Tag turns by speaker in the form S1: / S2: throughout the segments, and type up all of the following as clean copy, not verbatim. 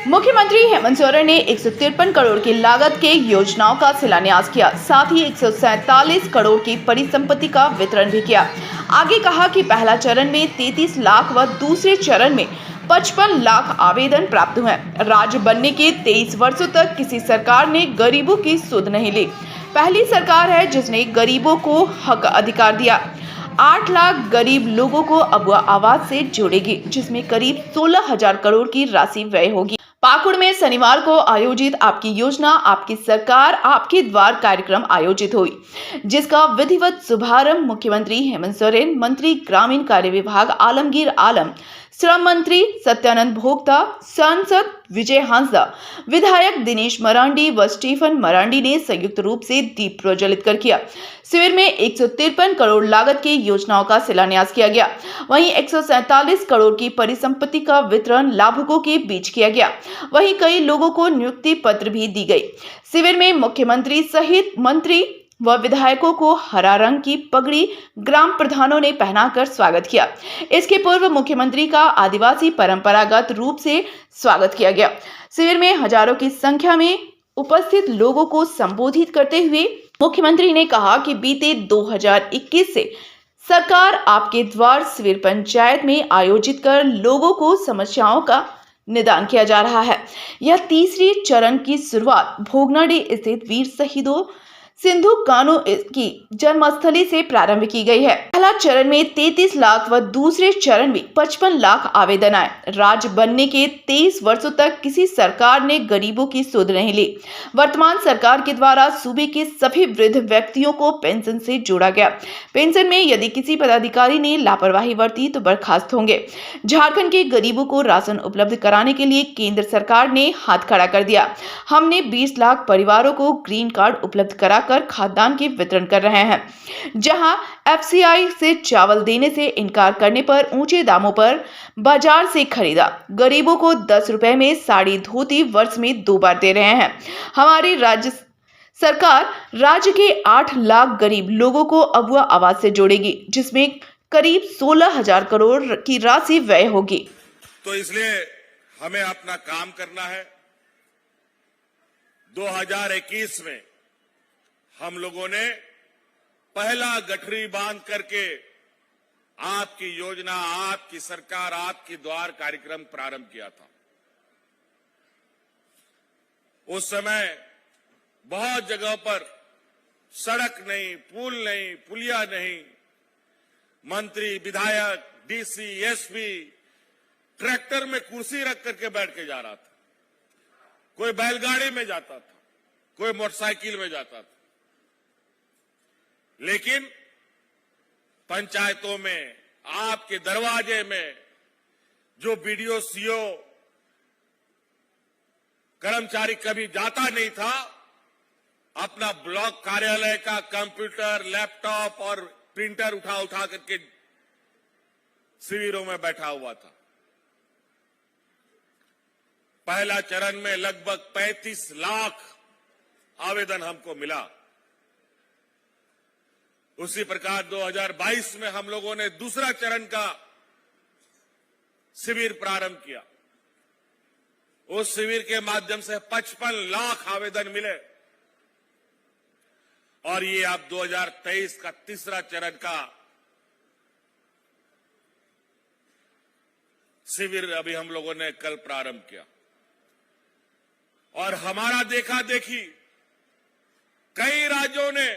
S1: मुख्यमंत्री हेमंत सोरेन ने 153 करोड़ की लागत के योजनाओं का शिलान्यास किया। साथ ही 147 करोड़ की परिसंपत्ति का वितरण भी किया। आगे कहा कि पहला चरण में 33 लाख व दूसरे चरण में 55 लाख आवेदन प्राप्त हुए। राज्य बनने के 23 वर्षों तक किसी सरकार ने गरीबों की सुध नहीं ली। पहली सरकार है जिसने गरीबों को हक अधिकार दिया। 8 लाख गरीब लोगों को अब आवास से जोड़ेगी, जिसमें करीब 16,000 करोड़ की राशि व्यय होगी। पाकुड़ में शनिवार को आयोजित आपकी योजना आपकी सरकार आपके द्वार कार्यक्रम आयोजित हुई, जिसका विधिवत शुभारंभ मुख्यमंत्री हेमंत सोरेन, मंत्री ग्रामीण कार्य विभाग आलमगीर आलम, श्रम मंत्री सत्यानंद भोक्ता, सांसद विजय हांसदा, विधायक दिनेश मरांडी व स्टीफन मरांडी ने संयुक्त रूप से दीप प्रज्वलित कर किया। शिविर में 153 करोड़ लागत की योजनाओं का शिलान्यास किया गया। वहीं 147 करोड़ की परिसंपत्ति का वितरण लाभुकों के बीच किया गया। वहीं कई लोगों को नियुक्ति पत्र भी दी गई। शिविर में मुख्यमंत्री सहित मंत्री व विधायकों को हरा रंग की पगड़ी ग्राम प्रधानों ने पहनाकर स्वागत किया। इसके पूर्व मुख्यमंत्री का आदिवासी परंपरागत रूप से स्वागत किया गया। शिविर में हजारों की संख्या में उपस्थित लोगों को संबोधित करते हुए मुख्यमंत्री ने कहा कि बीते 2021 से सरकार आपके द्वार शिविर पंचायत में आयोजित कर लोगों को समस्याओं का निदान किया जा रहा है। यह तीसरी चरण की शुरुआत भोगनाडी स्थित वीर शहीदों सिंधु कान्हू की जन्मस्थली से प्रारंभ की गई है। पहला चरण में 33 लाख व दूसरे चरण में 55 लाख आवेदन आए। राज्य बनने के 23 वर्षों तक किसी सरकार ने गरीबों की सुध नहीं ली। वर्तमान सरकार के द्वारा सूबे के सभी वृद्ध व्यक्तियों को पेंशन से जोड़ा गया। पेंशन में यदि किसी पदाधिकारी ने लापरवाही बरती तो बर्खास्त होंगे। झारखंड के गरीबों को राशन उपलब्ध कराने के लिए केंद्र सरकार ने हाथ खड़ा कर दिया। हमने 20 लाख परिवारों को ग्रीन कार्ड उपलब्ध कराकर खाद्यान्न के वितरण कर रहे हैं। जहां एफसीआई से चावल देने से इनकार करने पर ऊंचे दामों पर बाजार से खरीदा। गरीबों को 10 रुपए में साड़ी धोती वर्ष में 2 बार दे रहे हैं। हमारी राज्य सरकार राज्य के 8 लाख गरीब लोगों को अबुआ आवास से जोड़ेगी, जिसमें करीब 16,000 करोड़ की राशि व्यय होगी।
S2: तो इसलिए हमें अपना काम करना है। 2021 में हम लोगों ने पहला गठरी बांध करके आपकी योजना, आपकी सरकार, आपकी द्वार कार्यक्रम प्रारंभ किया था। उस समय बहुत जगहों पर सड़क नहीं, पुल नहीं, पुलिया नहीं, मंत्री, विधायक, डीसी, एसपी ट्रैक्टर में कुर्सी रख करके बैठ के जा रहा था। कोई बैलगाड़ी में जाता था, कोई मोटरसाइकिल में जाता था। लेकिन पंचायतों में, आपके दरवाजे में जो बीडीओ, सीओ कर्मचारी कभी जाता नहीं था, अपना ब्लॉक कार्यालय का कंप्यूटर, लैपटॉप और प्रिंटर उठा करके शिविरों में बैठा हुआ था। पहला चरण में लगभग 35 लाख आवेदन हमको मिला। उसी प्रकार 2022 में हम लोगों ने दूसरा चरण का शिविर प्रारंभ किया। उस शिविर के माध्यम से 55 लाख आवेदन मिले और ये अब 2023 का तीसरा चरण का शिविर अभी हम लोगों ने कल प्रारंभ किया। और हमारा देखा देखी कई राज्यों ने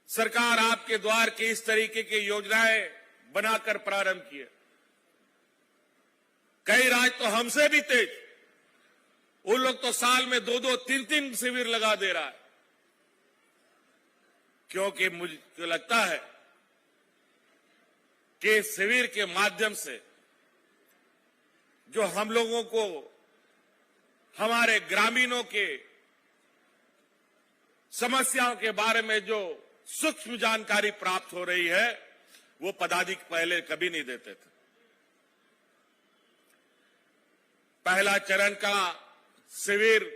S2: सरकार आपके द्वार के इस तरीके की योजनाएं बनाकर प्रारंभ किए। कई राज्य तो हमसे भी तेज, उन लोग तो साल में 2-2, 3-3 शिविर लगा दे रहा है। क्योंकि मुझे लगता है कि शिविर के माध्यम से जो हम लोगों को हमारे ग्रामीणों के समस्याओं के बारे में जो सूक्ष्म जानकारी प्राप्त हो रही है, वो पदाधिकारी पहले कभी नहीं देते थे। पहला चरण का शिविर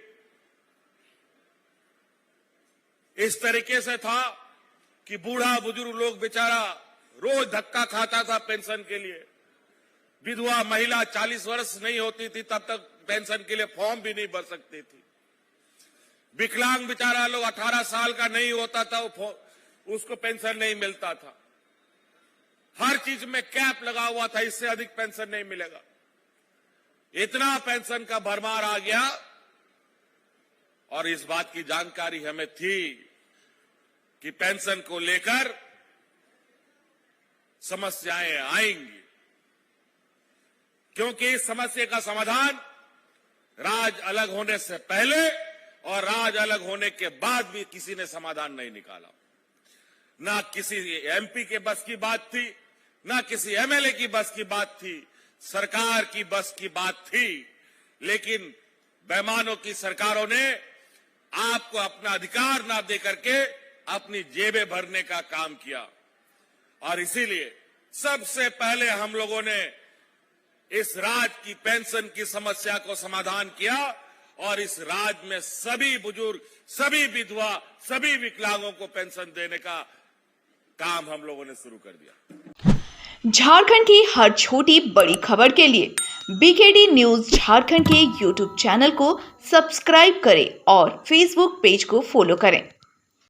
S2: इस तरीके से था कि बूढ़ा बुजुर्ग लोग बेचारा रोज धक्का खाता था पेंशन के लिए। विधवा महिला 40 वर्ष नहीं होती थी तब तक पेंशन के लिए फॉर्म भी नहीं भर सकती थी। विकलांग बेचारा लोग 18 साल का नहीं होता था, उसको पेंशन नहीं मिलता था। हर चीज में कैप लगा हुआ था, इससे अधिक पेंशन नहीं मिलेगा। इतना पेंशन का भरमार आ गया और इस बात की जानकारी हमें थी कि पेंशन को लेकर समस्याएं आएंगी, क्योंकि इस समस्या का समाधान राज्य अलग होने से पहले और राज्य अलग होने के बाद भी किसी ने समाधान नहीं निकाला। ना किसी एमपी के बस की बात थी, ना किसी एमएलए की बस की बात थी, सरकार की बस की बात थी। लेकिन बेईमानों की सरकारों ने आपको अपना अधिकार ना दे करके अपनी जेबें भरने का काम किया और इसीलिए सबसे पहले हम लोगों ने इस राज्य की पेंशन की समस्या को समाधान किया और इस राज्य में सभी बुजुर्ग, सभी विधवा, सभी विकलांगों को पेंशन देने का काम हम लोगों ने शुरू कर दिया।
S1: झारखंड की हर छोटी बड़ी खबर के लिए बीकेडी न्यूज झारखंड के यूट्यूब चैनल को सब्सक्राइब करें और फेसबुक पेज को फॉलो करें।